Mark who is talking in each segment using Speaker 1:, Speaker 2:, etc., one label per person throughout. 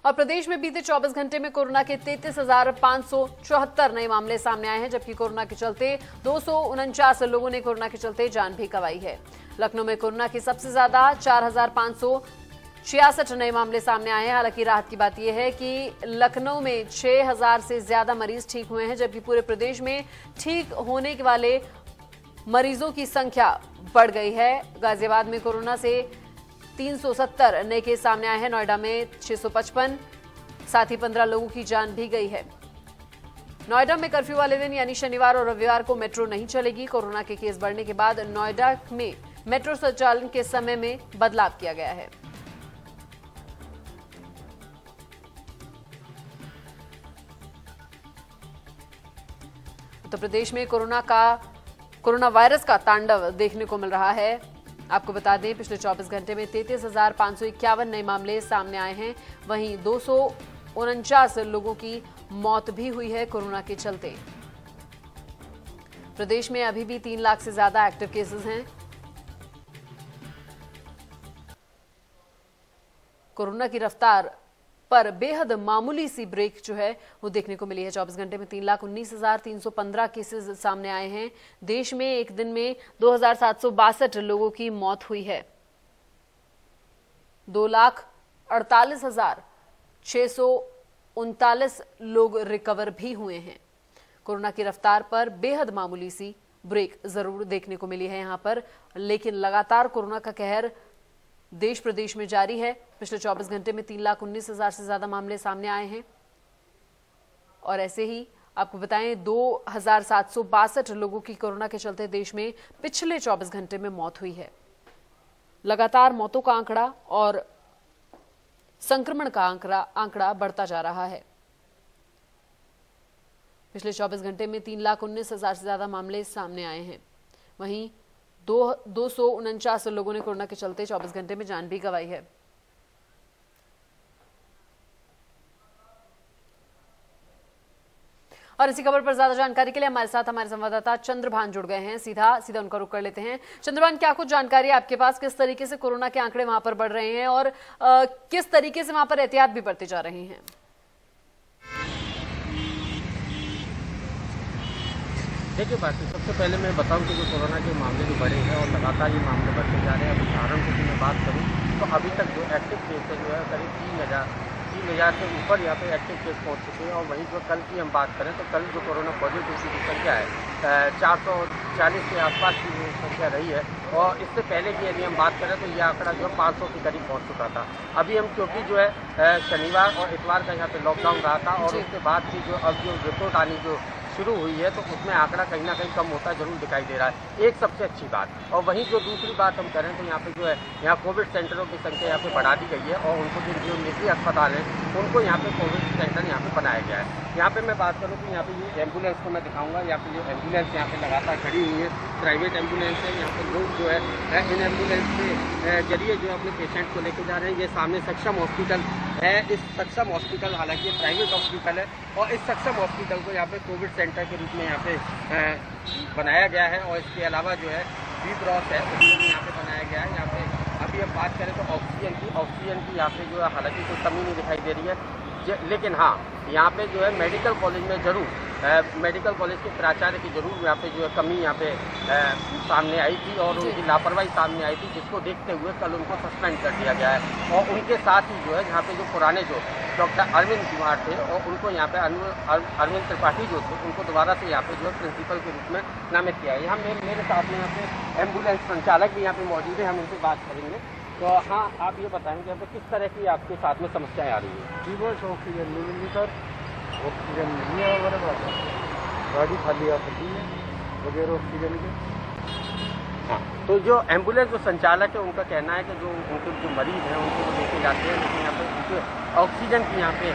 Speaker 1: और प्रदेश में बीते 24 घंटे में कोरोना के 33,574 नए मामले सामने आए हैं, जबकि कोरोना के चलते 249 लोगों ने कोरोना के चलते जान भी गंवाई है। लखनऊ में कोरोना के सबसे ज्यादा 4,566 नए मामले सामने आए हैं। हालांकि राहत की बात यह है कि लखनऊ में 6,000 से ज्यादा मरीज ठीक हुए हैं, जबकि पूरे प्रदेश में ठीक होने वाले मरीजों की संख्या बढ़ गई है। गाजियाबाद में कोरोना से 370 नए केस सामने आए हैं। नोएडा में 655, साथ ही 15 लोगों की जान भी गई है। नोएडा में कर्फ्यू वाले दिन यानी शनिवार और रविवार को मेट्रो नहीं चलेगी। कोरोना के केस बढ़ने के बाद नोएडा में मेट्रो संचालन के समय में बदलाव किया गया है। उत्तर प्रदेश में कोरोना वायरस का तांडव देखने को मिल रहा है। आपको बता दें, पिछले 24 घंटे में 33,551 नए मामले सामने आए हैं। वहीं 249 लोगों की मौत भी हुई है कोरोना के चलते। प्रदेश में अभी भी 3 लाख से ज्यादा एक्टिव केसेस हैं। कोरोना की रफ्तार पर बेहद मामूली सी ब्रेक जो है वो देखने को मिली है। 24 घंटे में 3,19,315 केसेस सामने आए हैं। देश में एक दिन में 2,762 लोगों की मौत हुई है। 2,48,639 लोग रिकवर भी हुए हैं। कोरोना की रफ्तार पर बेहद मामूली सी ब्रेक जरूर देखने को मिली है यहां पर, लेकिन लगातार कोरोना का कहर देश प्रदेश में जारी है। पिछले 24 घंटे में 3,19,000 से ज्यादा मामले सामने आए हैं। और ऐसे ही आपको बताएं, 2,762 लोगों की कोरोना के चलते देश में पिछले 24 घंटे में मौत हुई है। लगातार मौतों का आंकड़ा और संक्रमण का आंकड़ा बढ़ता जा रहा है। पिछले 24 घंटे में 3,19,000 से ज्यादा मामले सामने आए हैं। वहीं 249 लोगों ने कोरोना के चलते 24 घंटे में जान भी गंवाई है। और इसी खबर पर ज्यादा जानकारी के लिए हमारे साथ हमारे संवाददाता चंद्रभान जुड़ गए हैं। सीधा उनका रुख कर लेते हैं। चंद्रभान, क्या कुछ जानकारी है आपके पास? किस तरीके से कोरोना के आंकड़े वहां पर बढ़ रहे हैं और किस तरीके से वहां पर एहतियात भी बरती जा रही है?
Speaker 2: देखिए बाकी सबसे पहले मैं बताऊं कि जो कोरोना के मामले जो बढ़े हैं और लगातार ये मामले बढ़ते जा रहे हैं। अब उदाहरण के लिए मैं बात करूं तो अभी तक जो एक्टिव केस है जो है करीब 3,000 से ऊपर यहाँ पे एक्टिव केस पहुंच चुके हैं। और वहीं जो कल की हम बात करें तो कल जो कोरोना पॉजिटिव की संख्या है 440 के आसपास की जो संख्या रही है। और इससे पहले की यदि हम बात करें तो ये आंकड़ा जो है 500 के करीब पहुँच चुका था। अभी हम क्योंकि जो है शनिवार और इतवार का यहाँ पे लॉकडाउन रहा था और उसके बाद की जो अब जो रिपोर्ट आनी जो शुरू हुई है तो उसमें आंकड़ा कहीं ना कहीं कम होता जरूर दिखाई दे रहा है। एक सबसे अच्छी बात। और वहीं जो दूसरी बात हम करें तो यहाँ पे जो है यहाँ कोविड सेंटरों की संख्या यहाँ पे बढ़ा दी गई है और उनको जो निजी अस्पताल है उनको यहाँ पे कोविड सेंटर यहाँ पे बनाया गया है। यहाँ पे मैं बात करूँ तो यहाँ पे ये एम्बुलेंस को मैं दिखाऊंगा। यहाँ पे जो एम्बुलेंस यहाँ पे लगातार खड़ी हुई है, प्राइवेट एम्बुलेंस है। यहाँ पे लोग जो है इन एम्बुलेंस के जरिए जो अपने पेशेंट को लेके जा रहे हैं। ये सामने सक्षम हॉस्पिटल है। इस सक्षम हॉस्पिटल, हालांकि ये प्राइवेट हॉस्पिटल है और इस सक्षम हॉस्पिटल को यहाँ पे कोविड सेंटर के रूप में यहाँ पे बनाया गया है। और इसके अलावा जो है बी ब्रॉस है उसको भी यहाँ पे बनाया गया है। यहाँ पे अभी हम बात करें तो ऑक्सीजन की यहाँ पे जो है हालांकि कोई कमी नहीं दिखाई दे रही है। लेकिन हाँ, यहाँ पे जो है मेडिकल कॉलेज में जरूर मेडिकल कॉलेज के प्राचार्य की जरूर यहाँ पे जो है कमी यहाँ पे सामने आई थी और उनकी लापरवाही सामने आई थी, जिसको देखते हुए कल उनको सस्पेंड कर दिया गया है। और उनके साथ ही जो है यहाँ पे जो पुराने जो डॉक्टर अरविंद कुमार थे और उनको यहाँ पे अरविंद त्रिपाठी जो थे उनको दोबारा से यहाँ पे जो है प्रिंसिपल के रूप में नामित किया है। यहाँ मेरे साथ में यहाँ पे एम्बुलेंस संचालक भी यहाँ पे मौजूद है, हम उनसे बात करेंगे। तो हाँ, आप ये बताएंगे यहाँ पे किस तरह की आपके साथ में समस्याएं आ रही है?
Speaker 3: जी बस ऑक्सीजन नहीं मिली सर, ऑक्सीजन नहीं है हमारे पास। गाड़ी खाली आ सकती है बगैर ऑक्सीजन के।
Speaker 2: हाँ, तो जो एम्बुलेंस जो संचालक है उनका कहना है कि जो उनके जो मरीज हैं उनको वो लेके जाते हैं, लेकिन यहाँ पे उनके ऑक्सीजन की यहाँ पे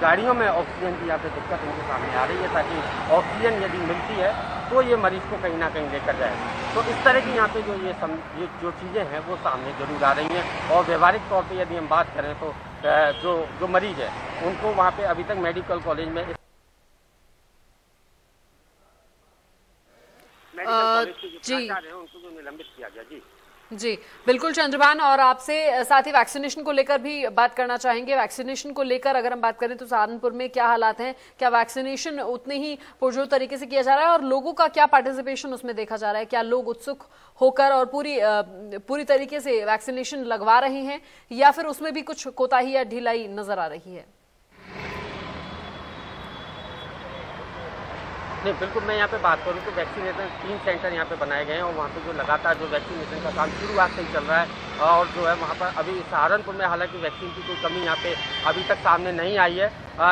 Speaker 2: गाड़ियों में ऑक्सीजन की यहाँ पे दिक्कत उनके सामने आ रही है, ताकि ऑक्सीजन यदि मिलती है तो ये मरीज को कहीं ना कहीं लेकर जाए। तो इस तरह की यहाँ पे जो ये जो चीज़ें हैं वो सामने जरूर आ रही हैं। और व्यवहारिक तौर पे यदि हम बात करें तो जो मरीज है उनको वहाँ पे अभी तक मेडिकल कॉलेज में
Speaker 1: जी
Speaker 2: उनको जो निलंबित किया गया। जी
Speaker 1: जी बिल्कुल चंद्रभान, और आपसे साथ ही वैक्सीनेशन को लेकर भी बात करना चाहेंगे। वैक्सीनेशन को लेकर अगर हम बात करें तो सहारनपुर में क्या हालात हैं, क्या वैक्सीनेशन उतने ही पुरजोर तरीके से किया जा रहा है और लोगों का क्या पार्टिसिपेशन उसमें देखा जा रहा है? क्या लोग उत्सुक होकर और पूरी तरीके से वैक्सीनेशन लगवा रहे हैं या फिर उसमें भी कुछ कोताही या ढिलाई नजर आ रही है?
Speaker 2: नहीं, बिल्कुल मैं यहाँ पे बात करूँ तो वैक्सीनेशन 3 सेंटर यहाँ पे बनाए गए हैं और वहाँ पे जो लगातार जो वैक्सीनेशन का काम शुरुआत से ही चल रहा है और जो है वहाँ पर अभी सहारनपुर में हालांकि वैक्सीन की कोई कमी यहाँ पे अभी तक सामने नहीं आई है,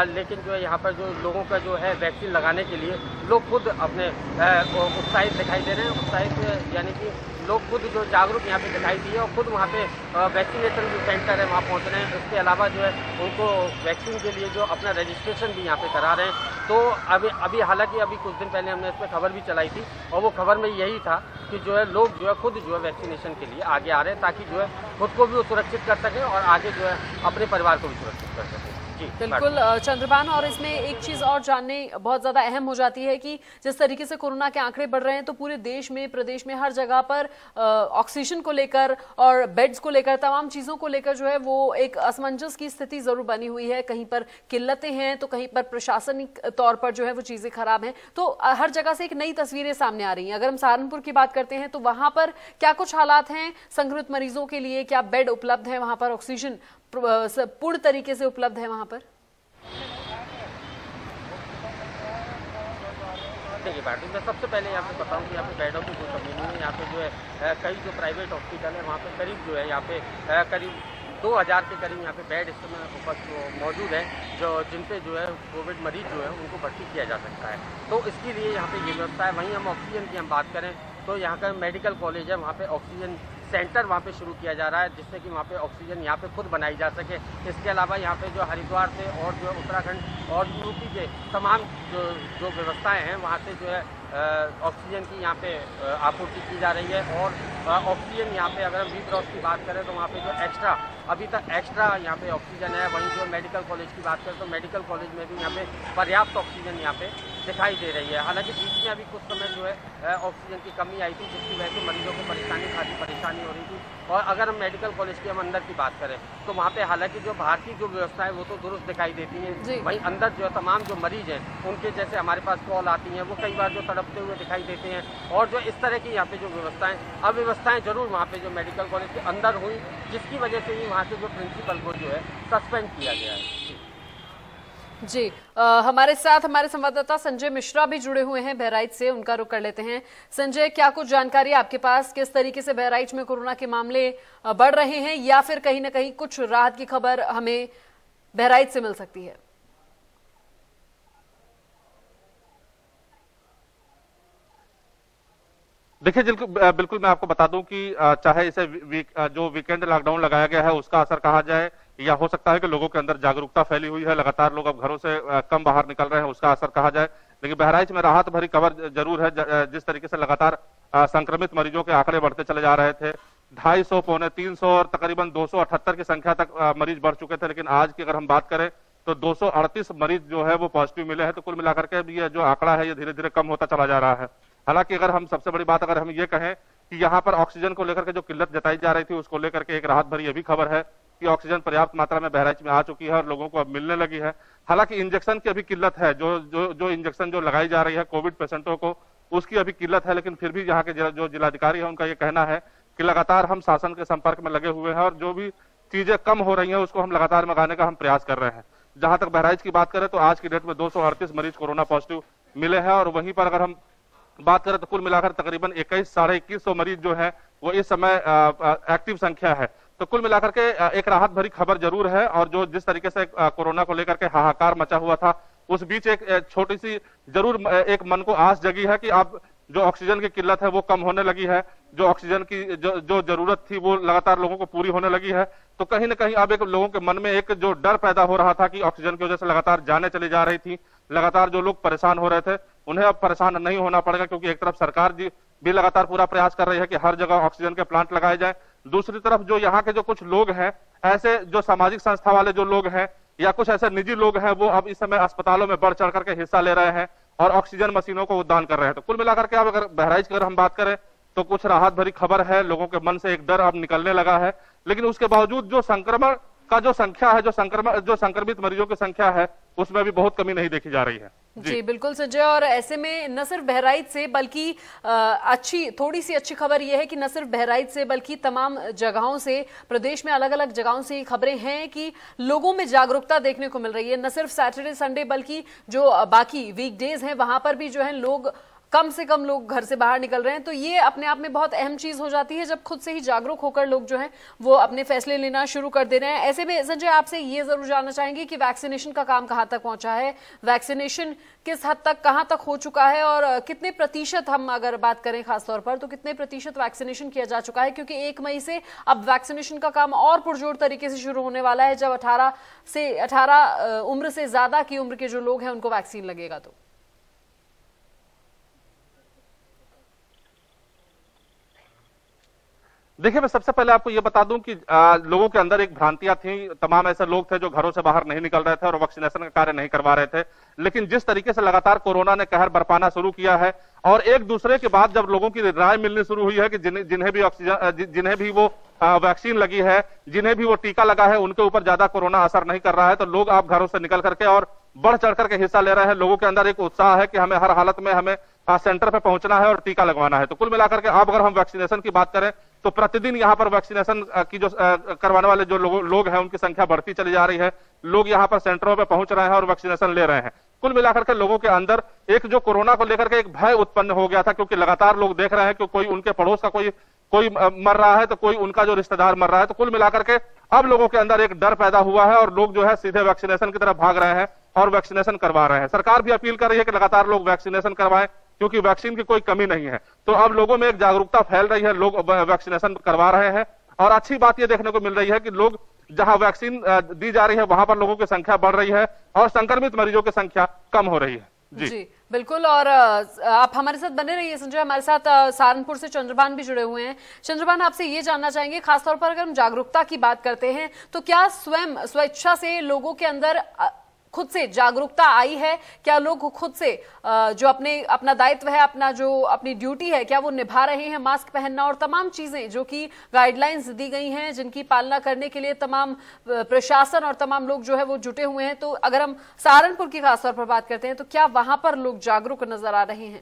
Speaker 2: लेकिन जो है यहाँ पर जो लोगों का जो है वैक्सीन लगाने के लिए लोग खुद अपने उत्साहित दिखाई दे रहे हैं। उत्साहित यानी कि लोग खुद जो जागरूक यहाँ पे दिखाई दिए और खुद वहाँ पे वैक्सीनेशन जो सेंटर है वहाँ पहुँच रहे हैं। इसके अलावा जो है उनको वैक्सीन के लिए जो अपना रजिस्ट्रेशन भी यहाँ पे करा रहे हैं। तो अभी हालांकि अभी कुछ दिन पहले हमने इस पर खबर भी चलाई थी और वो खबर में यही था कि जो है लोग जो है खुद जो है वैक्सीनेशन के लिए आगे आ रहे हैं ताकि जो है खुद को भी वो सुरक्षित कर सकें और आगे जो है अपने परिवार को भी सुरक्षित कर सकें।
Speaker 1: बिल्कुल चंद्रभान, और इसमें एक चीज और जानने बहुत ज्यादा अहम हो जाती है कि जिस तरीके से कोरोना के आंकड़े बढ़ रहे हैं तो पूरे देश में, प्रदेश में हर जगह पर ऑक्सीजन को लेकर और बेड्स को लेकर, तमाम चीजों को लेकर जो है वो एक असमंजस की स्थिति जरूर बनी हुई है। कहीं पर किल्लतें हैं तो कहीं पर प्रशासनिक तौर पर जो है वो चीजें खराब हैं। तो हर जगह से एक नई तस्वीरें सामने आ रही हैं। अगर हम सहारनपुर की बात करते हैं तो वहां पर क्या कुछ हालात हैं संक्रमित मरीजों के लिए? क्या बेड उपलब्ध है वहां पर? ऑक्सीजन पूर्ण तरीके से उपलब्ध है वहां पर?
Speaker 2: देखिए बात मैं सबसे पहले यहाँ पे बताऊँ कि यहाँ पे बेडों की कोई कमी नहीं है। यहाँ पे जो है कई जो प्राइवेट हॉस्पिटल है वहाँ पे करीब जो है यहाँ पे करीब 2000 के करीब यहाँ पे बेड इस समय उपस्थित मौजूद है जो जिन पे जो है कोविड मरीज जो है उनको भर्ती किया जा सकता है। तो इसके लिए यहाँ पे ये व्यवस्था है। वहीं हम ऑक्सीजन की हम बात करें तो यहाँ का मेडिकल कॉलेज है, वहाँ पे ऑक्सीजन सेंटर वहाँ पे शुरू किया जा रहा है जिससे कि वहाँ पे ऑक्सीजन यहाँ पे खुद बनाई जा सके। इसके अलावा यहाँ पे जो हरिद्वार से और जो उत्तराखंड और यूपी के तमाम जो व्यवस्थाएं हैं वहाँ से जो है ऑक्सीजन की यहाँ पे आपूर्ति की जा रही है। और ऑक्सीजन यहाँ पे अगर हम वी क्रॉस की बात करें तो वहाँ पे जो एक्स्ट्रा अभी तक एक्स्ट्रा यहाँ पे ऑक्सीजन है। वहीं जो मेडिकल कॉलेज की बात करें तो मेडिकल कॉलेज में भी यहाँ पे पर्याप्त ऑक्सीजन यहाँ पे दिखाई दे रही है। हालांकि बीच में अभी कुछ समय जो है ऑक्सीजन की कमी आई थी जिसकी वजह से मरीजों को खासी परेशानी हो रही थी। और अगर हम मेडिकल कॉलेज के हम अंदर की बात करें तो वहाँ पे हालांकि जो बाहर की जो व्यवस्था है वो तो दुरुस्त दिखाई देती है, वहीं अंदर जो तमाम जो मरीज हैं उनके जैसे हमारे पास कॉल आती हैं वो कई बार जो तड़पते हुए दिखाई देते हैं। और जो इस तरह की यहाँ पे जो व्यवस्थाएं अव्यवस्थाएं जरूर वहाँ पे जो मेडिकल कॉलेज के अंदर हुई जिसकी वजह से ही वहाँ के जो प्रिंसिपल को जो है सस्पेंड किया गया है।
Speaker 1: जी हमारे साथ हमारे संवाददाता संजय मिश्रा भी जुड़े हुए हैं बहराइच से, उनका रुख कर लेते हैं। संजय, क्या कुछ जानकारी आपके पास? किस तरीके से बहराइच में कोरोना के मामले बढ़ रहे हैं या फिर कहीं ना कहीं कुछ राहत की खबर हमें बहराइच से मिल सकती है?
Speaker 4: देखिए बिल्कुल मैं आपको बता दूं कि चाहे इसे जो वीकेंड लॉकडाउन लगाया गया है उसका असर कहा जाए या हो सकता है कि लोगों के अंदर जागरूकता फैली हुई है, लगातार लोग अब घरों से कम बाहर निकल रहे हैं, उसका असर कहा जाए। लेकिन बहराइच में राहत भरी खबर जरूर है। जिस तरीके से लगातार संक्रमित मरीजों के आंकड़े बढ़ते चले जा रहे थे, 250, पौने 300 और तकरीबन 278 की संख्या तक मरीज बढ़ चुके थे, लेकिन आज की अगर हम बात करें तो 238 मरीज जो है वो पॉजिटिव मिले हैं। तो कुल मिलाकर के ये जो आंकड़ा है ये धीरे धीरे कम होता चला जा रहा है। हालांकि अगर हम सबसे बड़ी बात अगर हम ये कहें कि यहाँ पर ऑक्सीजन को लेकर के जो किल्लत जताई जा रही थी उसको लेकर के एक राहत भरी ये भी खबर है कि ऑक्सीजन पर्याप्त मात्रा में बहराइच में आ चुकी है और लोगों को अब मिलने लगी है। हालांकि इंजेक्शन की अभी किल्लत है, जो इंजेक्शन जो लगाई जा रही है कोविड पेशेंटों को उसकी अभी किल्लत है, लेकिन फिर भी यहाँ के जो जिलाधिकारी है उनका ये कहना है कि लगातार हम शासन के संपर्क में लगे हुए हैं और जो भी चीजें कम हो रही हैं उसको हम लगातार मंगाने का हम प्रयास कर रहे हैं। जहां तक बहराइच की बात करें तो आज की डेट में 238 मरीज कोरोना पॉजिटिव मिले हैं और वहीं पर अगर हम बात करें तो कुल मिलाकर तकरीबन 2100-2150 मरीज जो है वो इस समय एक्टिव संख्या है। तो कुल मिलाकर के एक राहत भरी खबर जरूर है। और जो जिस तरीके से कोरोना को लेकर के हाहाकार मचा हुआ था उस बीच एक छोटी सी जरूर एक मन को आस जगी है कि अब जो ऑक्सीजन की किल्लत है वो कम होने लगी है, जो ऑक्सीजन की जो जरूरत थी वो लगातार लोगों को पूरी होने लगी है। तो कहीं ना कहीं अब एक लोगों के मन में एक जो डर पैदा हो रहा था कि ऑक्सीजन की वजह से लगातार जाने चली जा रही थी, लगातार जो लोग परेशान हो रहे थे उन्हें अब परेशान नहीं होना पड़ेगा, क्योंकि एक तरफ सरकार जी भी लगातार पूरा प्रयास कर रही है कि हर जगह ऑक्सीजन के प्लांट लगाए जाए। दूसरी तरफ जो यहाँ के जो कुछ लोग हैं, ऐसे जो सामाजिक संस्था वाले जो लोग हैं या कुछ ऐसे निजी लोग हैं, वो अब इस समय अस्पतालों में बढ़ चढ़ करके हिस्सा ले रहे हैं और ऑक्सीजन मशीनों को उद्यान कर रहे हैं। तो कुल मिलाकर के अब अगर बहराइच की अगर हम बात करें तो कुछ राहत भरी खबर है, लोगों के मन से एक डर अब निकलने लगा है। लेकिन उसके बावजूद जो संक्रमण का जो संख्या है, जो संक्रमित मरीजों की संख्या है, उसमें भी बहुत कमी नहीं देखी जा रही है।
Speaker 1: जी बिल्कुल संजय, और ऐसे में न सिर्फ बहराइच से बल्कि थोड़ी सी अच्छी खबर यह है कि न सिर्फ बहराइच से बल्कि तमाम जगहों से, प्रदेश में अलग अलग जगहों से खबरें हैं कि लोगों में जागरूकता देखने को मिल रही है। न सिर्फ सैटरडे संडे बल्कि जो बाकी वीकडेज हैं वहां पर भी जो है लोग, कम से कम लोग घर से बाहर निकल रहे हैं। तो ये अपने आप में बहुत अहम चीज हो जाती है जब खुद से ही जागरूक होकर लोग जो हैं वो अपने फैसले लेना शुरू कर दे रहे हैं। ऐसे में संजय आपसे ये जरूर जानना चाहेंगे कि वैक्सीनेशन का काम कहां तक पहुंचा है, वैक्सीनेशन किस हद तक कहां तक हो चुका है, और कितने प्रतिशत, हम अगर बात करें खासतौर पर तो कितने प्रतिशत वैक्सीनेशन किया जा चुका है, क्योंकि 1 मई से अब वैक्सीनेशन का काम और पुरजोर तरीके से शुरू होने वाला है जब 18 उम्र से ज्यादा की उम्र के जो लोग हैं उनको वैक्सीन लगेगा। तो
Speaker 4: देखिए, मैं सबसे पहले आपको ये बता दूं कि लोगों के अंदर एक भ्रांतियां थी। तमाम ऐसे लोग थे जो घरों से बाहर नहीं निकल रहे थे और वैक्सीनेशन का कार्य नहीं करवा रहे थे। लेकिन जिस तरीके से लगातार कोरोना ने कहर बरपाना शुरू किया है और एक दूसरे के बाद जब लोगों की राय मिलनी शुरू हुई है कि जिन्हें भी वो वैक्सीन लगी है, जिन्हें भी वो टीका लगा है, उनके ऊपर ज्यादा कोरोना असर नहीं कर रहा है, तो लोग आप घरों से निकल करके और बढ़ चढ़ करके हिस्सा ले रहे हैं। लोगों के अंदर एक उत्साह है कि हमें हर हालत में हमें सेंटर पे पहुंचना है और टीका लगवाना है। तो कुल मिलाकर के अब अगर हम वैक्सीनेशन की बात करें तो प्रतिदिन यहाँ पर वैक्सीनेशन की जो करवाने वाले जो लोग हैं उनकी संख्या बढ़ती चली जा रही है। लोग यहाँ पर सेंटरों पे पहुंच रहे हैं और वैक्सीनेशन ले रहे हैं। कुल मिलाकर के लोगों के अंदर एक जो कोरोना को लेकर के एक भय उत्पन्न हो गया था, क्योंकि लगातार लोग देख रहे हैं कि कोई उनके पड़ोस का कोई मर रहा है तो कोई उनका जो रिश्तेदार मर रहा है। तो कुल मिलाकर के अब लोगों के अंदर एक डर पैदा हुआ है और लोग जो है सीधे वैक्सीनेशन की तरफ भाग रहे हैं और वैक्सीनेशन करवा रहे हैं। सरकार भी अपील कर रही है कि लगातार लोग वैक्सीनेशन करवाएं, क्योंकि वैक्सीन की कोई कमी नहीं है। तो अब लोगों में एक जागरूकता फैल रही है, लोग वैक्सीनेशन करवा रहे हैं। और अच्छी बात यह देखने को मिल रही है कि लोग जहां वैक्सीन दी जा रही है वहां पर लोगों की संख्या बढ़ रही है और संक्रमित मरीजों की संख्या कम हो रही है।
Speaker 1: जी बिल्कुल, और आप हमारे साथ बने रहिए संजय। हमारे साथ सहारनपुर से चंद्रभान भी जुड़े हुए हैं। चंद्रभान, आपसे ये जानना चाहेंगे, खासतौर पर अगर हम जागरूकता की बात करते हैं तो क्या स्वयं स्वेच्छा से लोगों के अंदर खुद से जागरूकता आई है? क्या लोग खुद से जो अपना दायित्व है, अपनी ड्यूटी है, क्या वो निभा रहे हैं? मास्क पहनना और तमाम चीजें जो कि गाइडलाइंस दी गई हैं, जिनकी पालना करने के लिए तमाम प्रशासन और तमाम लोग जो है वो जुटे हुए हैं। तो अगर हम सहारनपुर की खासतौर पर बात करते हैं तो क्या वहां पर लोग जागरूक नजर आ रहे हैं?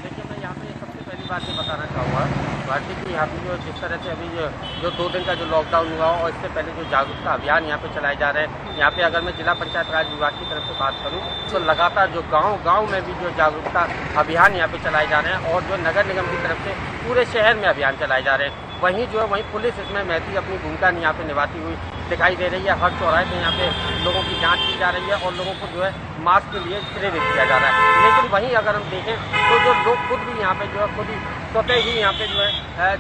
Speaker 2: देखिए, मैं यहाँ पे सबसे पहली बात ये बताना चाहूँगा भारती की यहाँ पे जो जिस तरह से अभी जो 2 दिन का जो लॉकडाउन हुआ और इससे पहले जो जागरूकता अभियान यहाँ पे चलाए जा रहे हैं, यहाँ पे अगर मैं जिला पंचायत राज विभाग की तरफ से बात करूँ तो लगातार जो गांव में भी जो जागरूकता अभियान यहाँ पे चलाए जा रहे हैं और जो नगर निगम की तरफ से पूरे शहर में अभियान चलाए जा रहे हैं। वहीं पुलिस इसमें महती अपनी भूमिका यहाँ पे निभाती हुई दिखाई दे रही है। हर चौराहे पे यहाँ पे लोगों की जांच की जा रही है और लोगों को जो है मास्क के लिए प्रेरित किया जा रहा है। लेकिन वहीं अगर हम देखें तो जो लोग खुद भी यहाँ पे जो है खुद ही स्वतः ही यहाँ पे जो है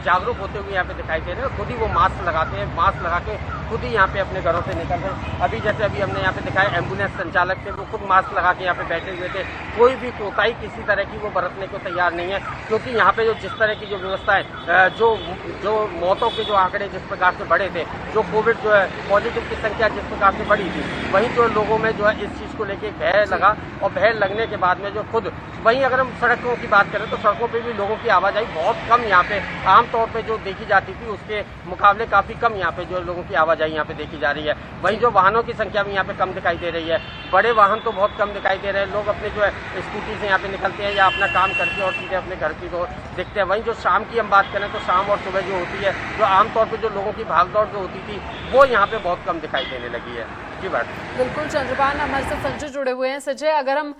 Speaker 2: जागरूक होते हुए यहाँ पे दिखाई दे रहे हैं। खुद ही वो मास्क लगाते हैं, मास्क लगा के खुद ही यहाँ पे अपने घरों से निकल रहे हैं। अभी हमने यहाँ पे दिखाया, एम्बुलेंस संचालक थे, वो खुद मास्क लगा के यहाँ पे बैठे हुए थे। कोई भी कोताही किसी तरह की वो बरतने को तैयार नहीं है, क्योंकि यहाँ पे जो जिस तरह की जो व्यवस्थाएं, जो मौतों के जो आंकड़े जिस प्रकार से बढ़े थे, जो कोविड जो है पॉजिटिव की संख्या जिस प्रकार से बढ़ी थी, वहीं जो लोगों में जो है इस चीज को लेके भय लगा और भय लगने के बाद में जो खुद वहीं अगर हम सड़कों की बात करें तो सड़कों पे भी लोगों की आवाजाही बहुत कम यहाँ पे आमतौर पे जो देखी जाती थी उसके मुकाबले काफी कम यहाँ पे जो लोगों की आवाजाही यहाँ पे देखी जा रही है। वहीं जो वाहनों की संख्या भी यहाँ पे कम दिखाई दे रही है। बड़े वाहन तो बहुत कम दिखाई दे रहे हैं। लोग अपने जो है स्कूटी से यहाँ पे निकलते हैं या अपना काम करके और सीधे अपने घर की ओर दिखते हैं। वहीं जो शाम की हम बात करें तो शाम और सुबह जो होती है, जो आमतौर पर जो लोगों की भागदौड़ जो होती थी, वो यहाँ पे बहुत कम दिखाई देने लगी है। जी बात
Speaker 1: बिल्कुल। चंद्रभान, हमारे साथ संजय जुड़े हुए हैं। संजय, अगर हम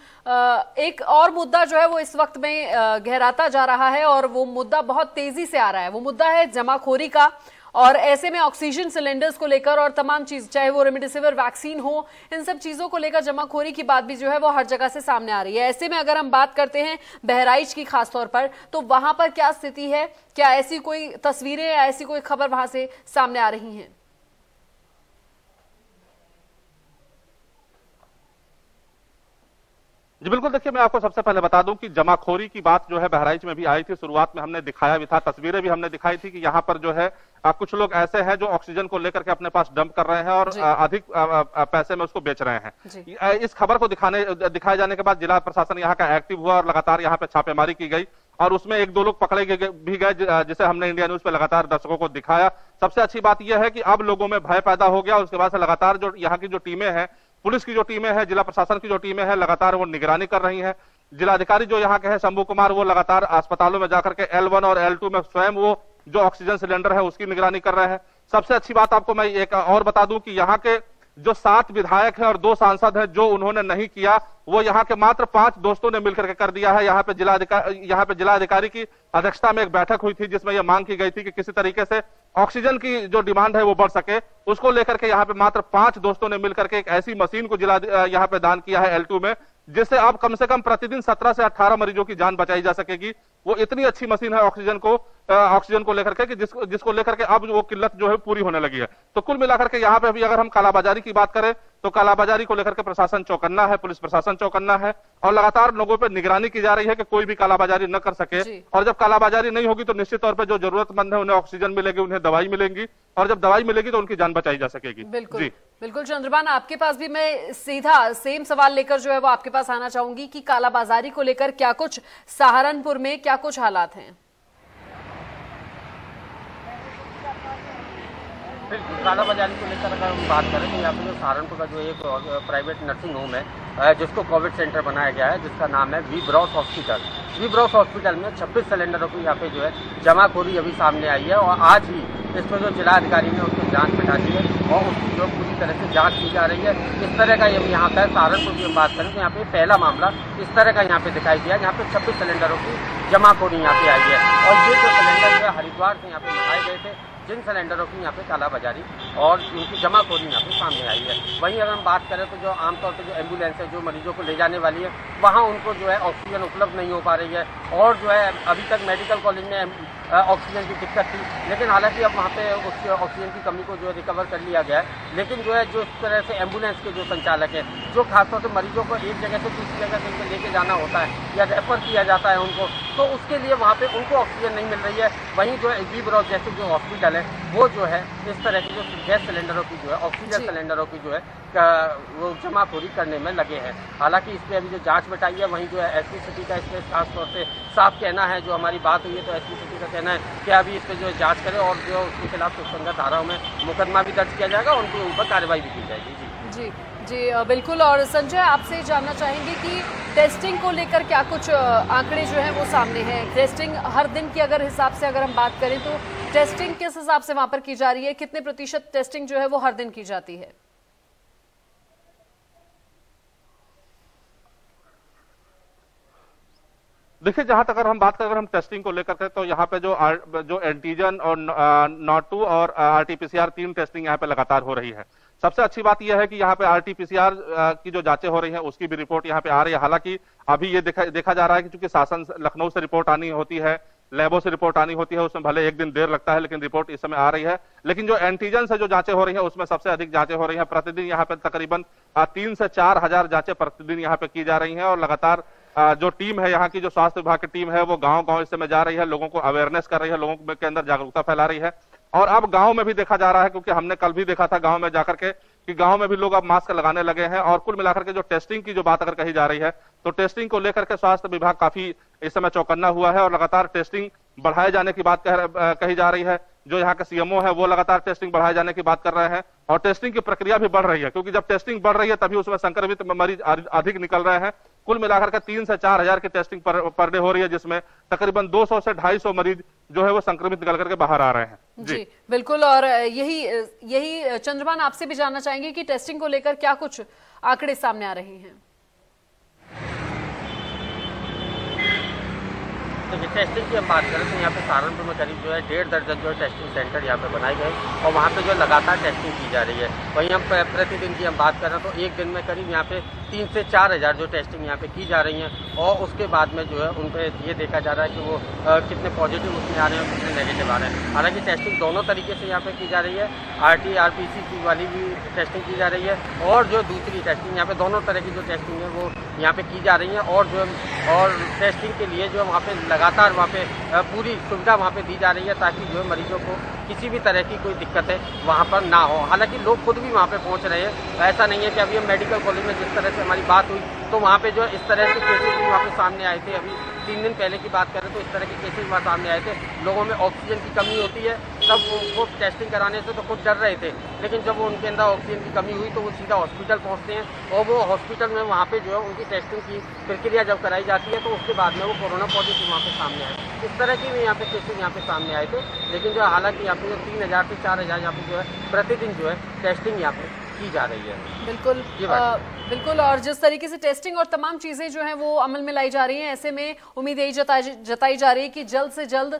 Speaker 1: एक और मुद्दा जो है वो इस वक्त में गहराता जा रहा है और वो मुद्दा बहुत तेजी से आ रहा है, वो मुद्दा है जमाखोरी का। और ऐसे में ऑक्सीजन सिलेंडर्स को लेकर और तमाम चीज, चाहे वो रेमडेसिविर वैक्सीन हो, इन सब चीजों को लेकर जमाखोरी की बात भी जो है वो हर जगह से सामने आ रही है। ऐसे में अगर हम बात करते हैं बहराइच की खासतौर पर, तो वहां पर क्या स्थिति है? क्या ऐसी कोई तस्वीरें या ऐसी कोई खबर वहां से सामने आ रही हैं?
Speaker 4: जी बिल्कुल, देखिए मैं आपको सबसे पहले बता दूं कि जमाखोरी की बात जो है बहराइच में भी आई थी। शुरुआत में हमने दिखाया भी था, तस्वीरें भी हमने दिखाई थी कि यहाँ पर जो है कुछ लोग ऐसे हैं जो ऑक्सीजन को लेकर के अपने पास डंप कर रहे हैं और अधिक पैसे में उसको बेच रहे हैं। इस खबर को दिखाए जाने के बाद जिला प्रशासन यहाँ का एक्टिव हुआ और लगातार यहाँ पे छापेमारी की गई और उसमें एक दो लोग पकड़े भी गए, जिसे हमने इंडिया न्यूज पे लगातार दर्शकों को दिखाया। सबसे अच्छी बात यह है कि अब लोगों में भय पैदा हो गया। उसके बाद से लगातार जो यहाँ की जो टीमें हैं, पुलिस की जो टीमें हैं, जिला प्रशासन की जो टीमें हैं, लगातार वो निगरानी कर रही हैं। जिलाधिकारी जो यहाँ के हैं शंभू कुमार, वो लगातार अस्पतालों में जाकर के L1 और L2 में स्वयं वो जो ऑक्सीजन सिलेंडर है उसकी निगरानी कर रहे हैं। सबसे अच्छी बात आपको मैं एक और बता दूं कि यहाँ के जो 7 विधायक हैं और 2 सांसद हैं, जो उन्होंने नहीं किया वो यहाँ के मात्र 5 दोस्तों ने मिलकर के कर दिया है। यहाँ पे जिलाधिकारी की अध्यक्षता में एक बैठक हुई थी जिसमें यह मांग की गई थी कि किसी तरीके से ऑक्सीजन की जो डिमांड है वो बढ़ सके। उसको लेकर के यहाँ पे मात्र 5 दोस्तों ने मिलकर के एक ऐसी मशीन को यहाँ पे दान किया है L2 में, जिससे अब कम से कम प्रतिदिन 17 से 18 मरीजों की जान बचाई जा सकेगी। वो इतनी अच्छी मशीन है ऑक्सीजन को लेकर के कि जिसको लेकर के अब वो किल्लत जो है पूरी होने लगी है। तो कुल मिलाकर के यहाँ पे अभी अगर हम कालाबाजारी की बात करें तो कालाबाजारी को लेकर के प्रशासन चौकन्ना है, पुलिस प्रशासन चौकन्ना है और लगातार लोगों पर निगरानी की जा रही है कि कोई भी कालाबाजारी न कर सके। और जब कालाबाजारी नहीं होगी तो निश्चित तौर पर जो जरूरतमंद है उन्हें ऑक्सीजन मिलेगी, उन्हें दवाई मिलेगी और जब दवाई मिलेगी तो उनकी जान बचाई जा सकेगी।
Speaker 1: बिल्कुल बिल्कुल चंद्रभान, आपके पास भी मैं सीधा सेम सवाल लेकर जो है वो आपके पास आना चाहूंगी कि कालाबाजारी को लेकर क्या कुछ सहारनपुर में क्या कुछ हालात हैं?
Speaker 2: कालाबाजारी को लेकर अगर हम बात करें तो यहाँ पे जो सहारनपुर का जो एक प्राइवेट नर्सिंग होम है जिसको कोविड सेंटर बनाया गया है, जिसका नाम है V Bros hospital. V Bros hospital में 26 सिलेंडरों की यहाँ पे जो है जमाखोरी अभी सामने आई है और आज ही इस पर जो जिलाधिकारी ने उसकी जांच बिठा दी है और उसकी जो पूरी तरह से जांच की जा रही है। इस तरह का ये यहाँ पर सहारनपुर की हम बात करें तो यहाँ पे पहला मामला इस तरह का यहाँ पे दिखाई दिया, यहाँ पे 26 सिलेंडरों की जमाखोरी यहाँ पे आई है और ये जो सिलेंडर जो है हरिद्वार से यहाँ पे मंगाए गए थे, जिन सिलेंडरों की यहाँ पे कालाबाजारी और उनकी जमाखोरी यहाँ पे सामने आई है। वहीं अगर हम बात करें तो जो आमतौर पर जो एम्बुलेंस है जो मरीजों को ले जाने वाली है, वहाँ उनको जो है ऑक्सीजन उपलब्ध नहीं हो पा रही है और जो है अभी तक मेडिकल कॉलेज में ऑक्सीजन की दिक्कत थी, लेकिन हालांकि अब वहाँ पे उस ऑक्सीजन की कमी को जो है रिकवर कर लिया गया है। लेकिन जो है जो इस तरह से एम्बुलेंस के जो संचालक है, जो खासतौर से मरीजों को एक जगह से दूसरी जगह से उनको लेके जाना होता है या रेफर किया जाता है उनको, तो उसके लिए वहाँ पे उनको ऑक्सीजन नहीं मिल रही है। वहीं जो है वी ब्रॉस जैसे जो हॉस्पिटल है वो जो है इस तरह की जो गैस सिलेंडरों की जो है ऑक्सीजन सिलेंडरों की जो है वो जमाखोरी करने में लगे हैं। हालांकि इस पर अभी जो जांच बिठाई है, वहीं जो है एसपी सिटी का इस पर खासतौर से साफ कहना है, जो हमारी बात हुई है तो एसपी सिटी का कहना है कि अभी इस पर जो है जांच करें और जो उसके खिलाफ सुसंगत धाराओं में मुकदमा भी दर्ज किया जाएगा, उनके ऊपर कार्रवाई भी की जाएगी।
Speaker 1: जी जी बिल्कुल। और संजय, आपसे जानना चाहेंगे कि टेस्टिंग को लेकर क्या कुछ आंकड़े जो हैं वो सामने हैं? टेस्टिंग हर दिन की अगर हिसाब से अगर हम बात करें तो टेस्टिंग किस हिसाब से वहां पर की जा रही है? कितने प्रतिशत टेस्टिंग जो है वो हर दिन की जाती है?
Speaker 4: देखिए, जहां तक अगर हम बात करें हम टेस्टिंग को लेकर के तो यहाँ पे जो एंटीजन और NOT2 और RT-PCR 3 टेस्टिंग यहाँ पे लगातार हो रही है। सबसे अच्छी बात यह है कि यहाँ पे RT-PCR की जो जांचें हो रही हैं उसकी भी रिपोर्ट यहाँ पे आ रही है। हालांकि अभी ये देखा जा रहा है कि चूंकि शासन लखनऊ से रिपोर्ट आनी होती है, लैबों से रिपोर्ट आनी होती है, उसमें भले एक दिन देर लगता है लेकिन रिपोर्ट इस समय आ रही है। लेकिन जो एंटीजन से जो जांचें हो रही है उसमें सबसे अधिक जांचें हो रही है। प्रतिदिन यहाँ पे तकरीबन 3 से 4 हजार जांचें प्रतिदिन यहाँ पे की जा रही हैं और लगातार जो टीम है यहाँ की, जो स्वास्थ्य विभाग की टीम है, वो गांव-गांव इस समय जा रही है, लोगों को अवेयरनेस कर रही है, लोगों के अंदर जागरूकता फैला रही है। और अब गांव में भी देखा जा रहा है, क्योंकि हमने कल भी देखा था गांव में जाकर के कि गांव में भी लोग अब मास्क लगाने लगे हैं। और कुल मिलाकर के जो टेस्टिंग की जो बात अगर कही जा रही है तो टेस्टिंग को लेकर के स्वास्थ्य विभाग काफी इस समय चौकन्ना हुआ है और लगातार टेस्टिंग बढ़ाए जाने की बात कही जा रही है। जो यहाँ के सीएमओ है वो लगातार टेस्टिंग बढ़ाए जाने की बात कर रहे हैं और टेस्टिंग की प्रक्रिया भी बढ़ रही है, क्योंकि जब टेस्टिंग बढ़ रही है तभी उसमें संक्रमित मरीज अधिक निकल रहे हैं। कुल मिलाकर के 3 से 4 हजार की टेस्टिंग पर डे हो रही है, जिसमें तकरीबन 200 से 250 मरीज जो है वो संक्रमित निकल करके बाहर आ रहे हैं।
Speaker 1: जी बिल्कुल। और यही चंद्रभान, आपसे भी जानना चाहेंगे कि टेस्टिंग को लेकर क्या कुछ आंकड़े सामने आ रहे हैं?
Speaker 2: देखिए टेस्टिंग की हम बात करें तो यहाँ पे सहारनपुर में करीब जो है 1.5 दर्जन जो है टेस्टिंग सेंटर यहाँ पे बनाए गए और वहाँ पे जो लगातार टेस्टिंग की जा रही है। वहीं हम प्रतिदिन की हम बात करें तो एक दिन में करीब यहाँ पे 3 से 4 हज़ार जो टेस्टिंग यहाँ पे की जा रही हैं और उसके बाद में जो है उन पर ये देखा जा रहा है कि वो कितने पॉजिटिव उसमें आ रहे हैं और कितने नेगेटिव आ रहे हैं। हालांकि टेस्टिंग दोनों तरीके से यहाँ पे की जा रही है, RT-RPC वाली भी टेस्टिंग की जा रही है और जो दूसरी टेस्टिंग यहाँ पे दोनों तरह की जो टेस्टिंग है वो यहाँ पे की जा रही है और जो टेस्टिंग के लिए जो वहाँ पे लगातार वहाँ पे पूरी सुविधा वहाँ पे दी जा रही है ताकि जो है मरीजों को किसी भी तरह की कोई दिक्कतें वहाँ पर ना हो। हालांकि लोग खुद भी वहाँ पे पहुँच रहे हैं, ऐसा नहीं है कि अभी हम मेडिकल कॉलेज में जिस तरह से हमारी बात हुई तो वहाँ पे जो इस तरह के केसेस भी वहाँ पे सामने आए थे। अभी 3 दिन पहले की बात करें तो इस तरह के केसेस वहाँ सामने आए थे, लोगों में ऑक्सीजन की कमी होती है, तब वो टेस्टिंग कराने से तो खुद डर रहे थे, लेकिन जब वो उनके अंदर ऑक्सीजन की कमी हुई तो वो सीधा हॉस्पिटल पहुँचते हैं और वो हॉस्पिटल में वहाँ पे जो है उनकी टेस्टिंग की प्रक्रिया जब कराई जाती है तो उसके बाद में वो कोरोना पॉजिटिव वहाँ पे सामने आए। इस तरह की भी यहाँ पे केसेस यहाँ पे सामने आए थे, लेकिन जो हालांकि यहाँ पे जो 3,000 से 4,000 यहाँ पे जो है प्रतिदिन जो है टेस्टिंग यहाँ पे की जा रही है।
Speaker 1: बिल्कुल बिल्कुल। और जिस तरीके से टेस्टिंग और तमाम चीजें जो हैं वो अमल में लाई जा रही हैं, ऐसे में उम्मीद यही जताई जा रही है कि जल्द से जल्द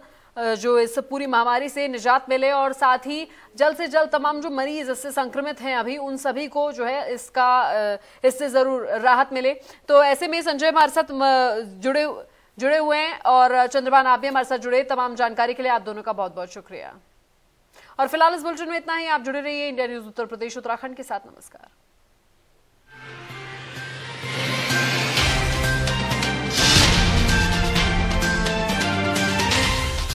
Speaker 1: जो इस पूरी महामारी से निजात मिले और साथ ही जल्द से जल्द तमाम जो मरीज इससे संक्रमित हैं अभी उन सभी को जो है इससे जरूर राहत मिले। तो ऐसे में संजय हमारे साथ जुड़े हुए हैं और चंद्रभान आप भी हमारे साथ जुड़े। तमाम जानकारी के लिए आप दोनों का बहुत बहुत शुक्रिया। और फिलहाल इस बुलेटिन में इतना ही। आप जुड़े रहिए इंडिया न्यूज उत्तर प्रदेश उत्तराखंड के साथ। नमस्कार।